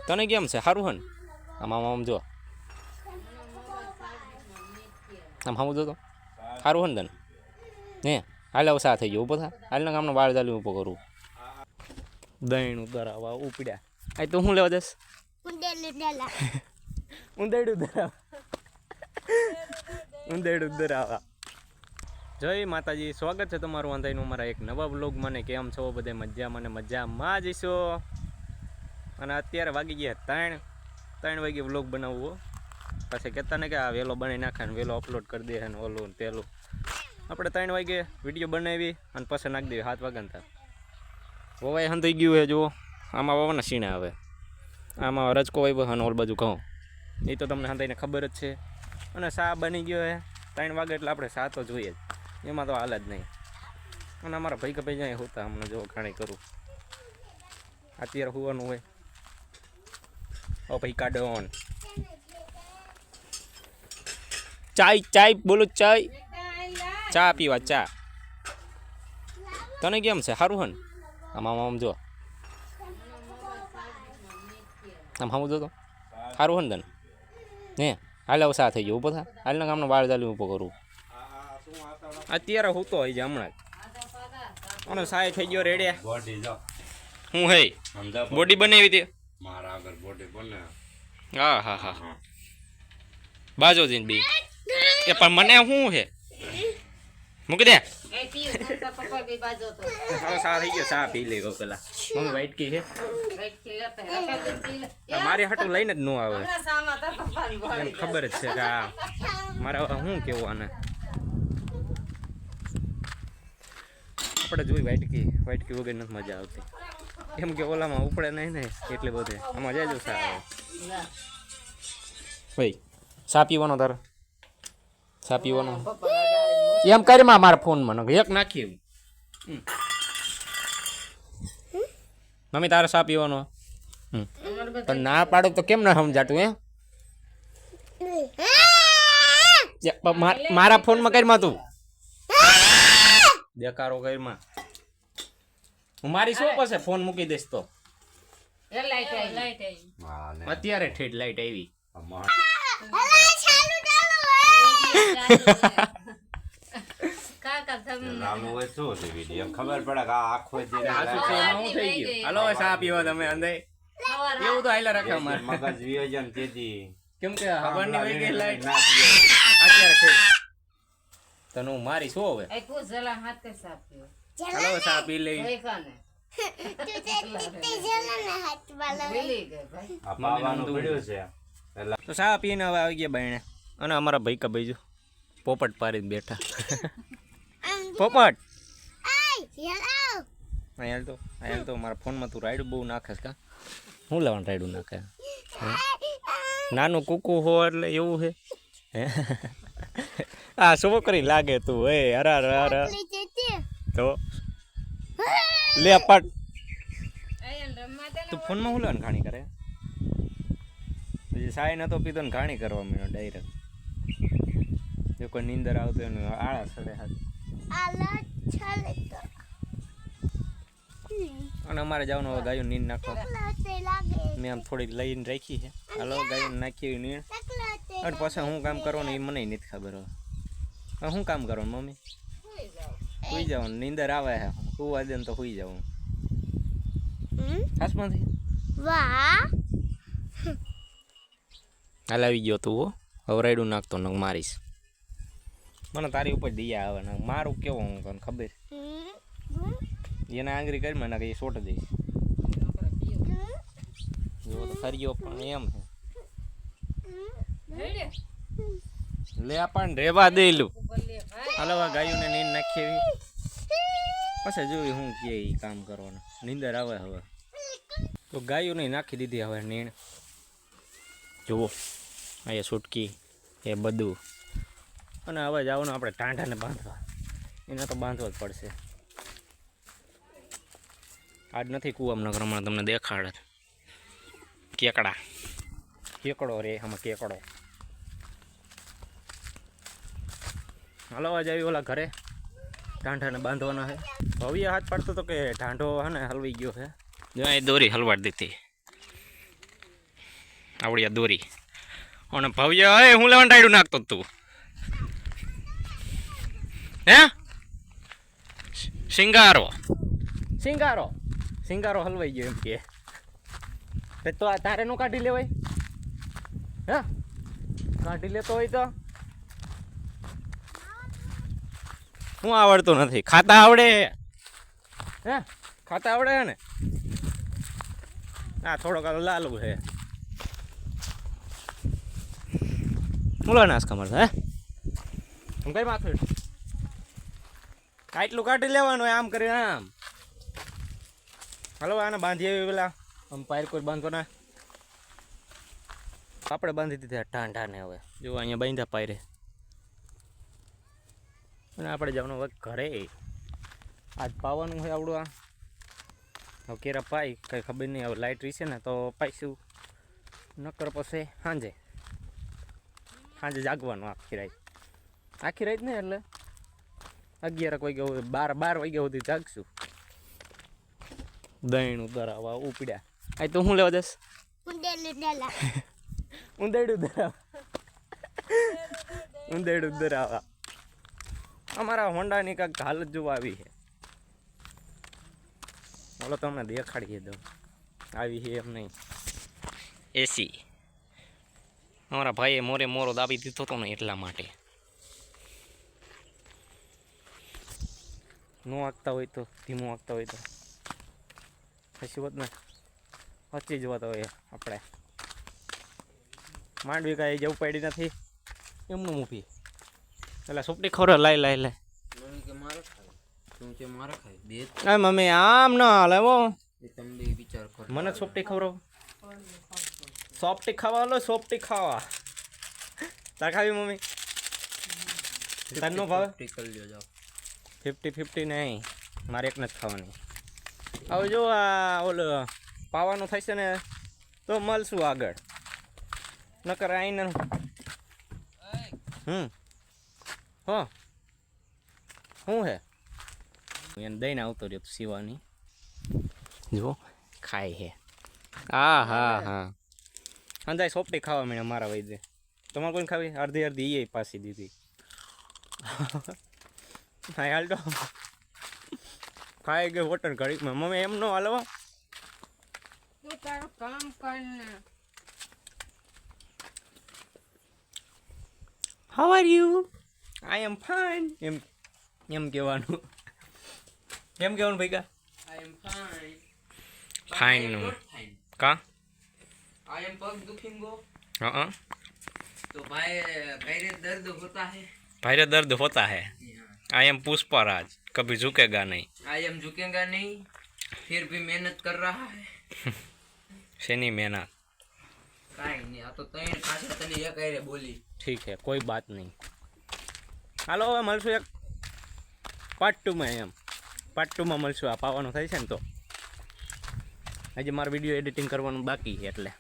તને કેમ છે? સારું હે ને? આમ જો આમ જો તો સારું હે ને તને? હે હાલ હવે સા થઈ ગયો ઊભો થા. હાલ ને ગામનો વાળ ચાલી ઊભો કરું. દહીં ઉતરાવા ઉપડ્યા. આ તો હું લેવા જઈશ? ઉંદેડું દરાવા. જય માતાજી, સ્વાગત છે તમારું અંધાઈનું મારા એક નવા વ્લોગમાં. ને કેમ છો બધે? મજામાં ને મજામાં જઈશો. અને અત્યારે વાગી ગયા 3 વાગે વ્લોગ બનાવવો. પછી કહેતા ને કે આ વહેલો બનાવી નાખે ને વહેલો અપલોડ કરી દે ને ઓલું પેલું. આપણે 3 વાગે વિડીયો બનાવી અને પછી નાખી દઈએ 7 વાગ્યા થાય. વવાઈ હંધાઈ ગયું હે જુઓ. આમાં વવાના સીણા આવે, આમાં રજકો વાવ્યો અને ઓલ બાજુ ઘઉં. એ તો તમને હંધાઈને ખબર જ છે. અને સા બની ગયો હે 3 વાગે એટલે આપણે સા તો જોઈએ જ, એમાં તો હાલ જ નહીં. અને અમારા ભાઈ કપાઈ જાય હોતા અમને જો ઘણી કરું. અત્યારે હોવાનું હોય. ઓ ભાઈ કાઢો ઓન. ચાય બોલો, ચા પીવા ચા. તને કેમ છે? સારું હે ને? આમ જો આમ જો તો સારું હે ને તને? હે હાલ હવે સા થઈ ગયો ઊભો થા. હાલ ને ગામનો વાળ ચાલી ઊભો કરું. અત્યારે હું તો હોય છે હમણાં જ. અને સાય થઈ ગયો રેડે. હું હે બોડી બનાવી હતી મારા આગળ બોડી બને. હા બાજો જઈને બી એ પણ મને શું છે મૂકી દે. સા થઈ ગયો, સા પી લે પેલા. મમ્મી વાઈટ કી છે મારી હાટું લઈને જ ન આવે. એમ ખબર જ છે કે આ મારે શું કેવું આને. આપણે જોઈ વાઈટ કી વગર નથી મજા આવતી. એમ કે ઓલામાં ઉપડે નહીં ને એટલે બધે આમાં જાય સા આવે. ભાઈ સા પીવાનો તારે? સા પીવાનો એમ કરીમાં મારા ફોનમાં એક નાખી. મમ્મી તારે સા પીવાનો? પણ ના પાડો તો કેમ ના સમજાતું? હે મારા ફોનમાં કરીમાં તું દેખારો કરીમાં. હું મારી શું પાસે ફોન મૂકી દઈશ તો અત્યારે ઠેઠ લાઈટ આવી. ખબર પડે આખો હાલો સા પીવા તમે અંદર. એવું તો હાઈલા રાખે અમારે મગજ વિયોજન તેથી કેમ કે હવાની વહી ગઈ લાઈટ અત્યારે છે. તને હું મારી શું હવે? હાલો સા પી લઈ. તો સા પીને હવે આવી ગયા બાયણે. અને અમારા ભાઈ કા ભાઈ જો પોપટ પાડીને બેઠા. પોપટ અહીંયા તો મારા ફોનમાં તું રાયડું બહુ નાખેસ કા? શું લેવાનું રાયડું નાખે? નાનું કૂકું હો એટલે એવું છે. હા છોકરી લાગે તું. હે અરે તો લે પટ. તું ફોનમાં શું લેવાનું ઘાણી કરે? પછી સાય નતો પીતો ને ઘાણી કરવા માંડ્યો ડાયરેક્ટ. જો કોઈ નીંદર આવતો એનું આળા સડે હાથ. અને અમારે જવાનું હવે ગાયું નીંદ નાખવા. મેં આમ થોડીક લઈને રાખી છે. હાલો ગાયું નાખી નીંદ. અને પછી શું કામ કરવાનું એ મને નથી ખબર. હવે શું કામ કરવાનું મમ્મી? સુઈ જવાનું. નીંદર આવે છે સુવા દે ને તો સુઈ જવાનું. હાસમાંથી હાલ આવી ગયો તું. હવે રાયડું નાખતો ને મારીશ. મને તારી ઉપર દયા આવે ને મારું કેવું હું તને ખબર. એના આંગળી કરી મને કઈ સોટ દઈશ. જો તો ખરીયો પણ એમ છે. લે આપણને રેવા દેલું. હાલો ગાયું ને નીંદ નાખી પછી જોઈ હું કે કામ કરવાનું. નીંદર આવે હવે તો ગાયું નહીં નાખી દીધી હવે નીણ. જુઓ અહીંયા છૂટકી એ બધું. અને હવે જવાનું આપણે ટાંઢાને બાંધવા. એને તો બાંધવા જ પડશે. આજ નથી કૂવામાં નગર હમણાં તમને દેખાડે. કેકડો રે આમાં કેકડો. હાલો આજ આવી ઓલા ઘરે ટાંઢાને બાંધવાના છે. ભવ્ય હાથ પાડતો હતો કે ઢાંઢો હે ને હલવાઈ ગયો છે. જો એ દોરી હલવાડી દીધી. આવડિયા દોરી અને ભવ્ય હે હું લેવાનું ટાઈડું નાખતો તું હે સિંગારો સિંગારો સિંગારો હલવાઈ ગયો એમ કે તો આ તારે નો કાઢી લેવાય હે કાઢી લેતો હોય તો હું આવડતું નથી ખાતા આવડે હે ખાતા આવડે હે ને આ થોડોક લાલુ છે બોલો નાશ કમર હે હું કઈ માથું આટલું કાઢી લેવાનું આમ કરી આમ હલો આને બાંધી આવી પેલા આમ પાયર કોઈ બાંધો ના આપણે બાંધી દીધા ટાંઢાને હવે જો અહીંયા બાંધ્યા પાયરે અને આપણે જવાનું હવે ઘરે આજ પાવાનું હોય આવડું આ હવે કેરા પાઈ કંઈ ખબર નહીં હવે લાઇટ રહેશે ને તો પાઈશું નકર પછી સાંજે સાંજે જાગવાનું આખી રાત નહીં એટલે 11 વાગ્યા હોય 12 વાગ્યા સુધી જાગશું દહીં ઉતરાવા ઉપડ્યા આ તો હું લેવા જશ ઊંધેડું ધરાવા અમારા હોન્ડાની કાંઈક હાલત જોવા આવી છે બોલો તમને દેખાડીએ દઉં આવી છે એમ નહીં એસી અમારા ભાઈએ મોરે મોરો દાબી દીધો હતો ને એટલા માટે નો વાગતા હોય તો ધીમું વાગતા હોય તો પછી હોત ને પચી જ હોતા હોય આપણે માંડવી કાંઈ જવું પડી નથી એમનું મૂકી એટલે સોપટી ખબર લાય મમ્મી આમ ના હાલે હો મને સોપટી ખવડાવ સોપટી ખાવા લો સોપટી ખાવા તાર ખાવી મમ્મી તાર નો ભાવે 50-50 નહીં મારે એક નથી ખાવાની હવે જો આ ઓલો પાવાનું થશે ને તો મળશું આગળ નકર આઈને હો શું હે એને દઈને આવતો રહ્યો શિવાની જો ખાય હે હા અંદાજ સોપટી ખાવા મીણે મારા વૈદે તમારે કોઈને ખાવી અડધી એ પાછી દીધી હા હાલ તો ખાઈ ગયો હોટલ ઘડીકમાં મમ્મી એમ નો હાલવા કામ કરીને how are you I am fine એમ કહેવાનું ભૈગા I am fine. ફાઇન નું કા I am पग दुखेंगे हाँ तो भाई पैर दर्द होता है भाई दर्द होता है आई एम पुष्पराज कभी झुकेगा नहीं I am झुकेगा नहीं फिर भी मेहनत कर रहा है शनि महीना काई नहीं आ तो तैन खासा तने एक आरे बोली ठीक है कोई बात नहीं હાલો હવે મળશું એક પાર્ટ 2 માં એમ પાર્ટ 2 માં મળશું આ પાવાનું થાય છે ને તો હજી મારો વિડીયો એડિટિંગ કરવાનું બાકી છે એટલે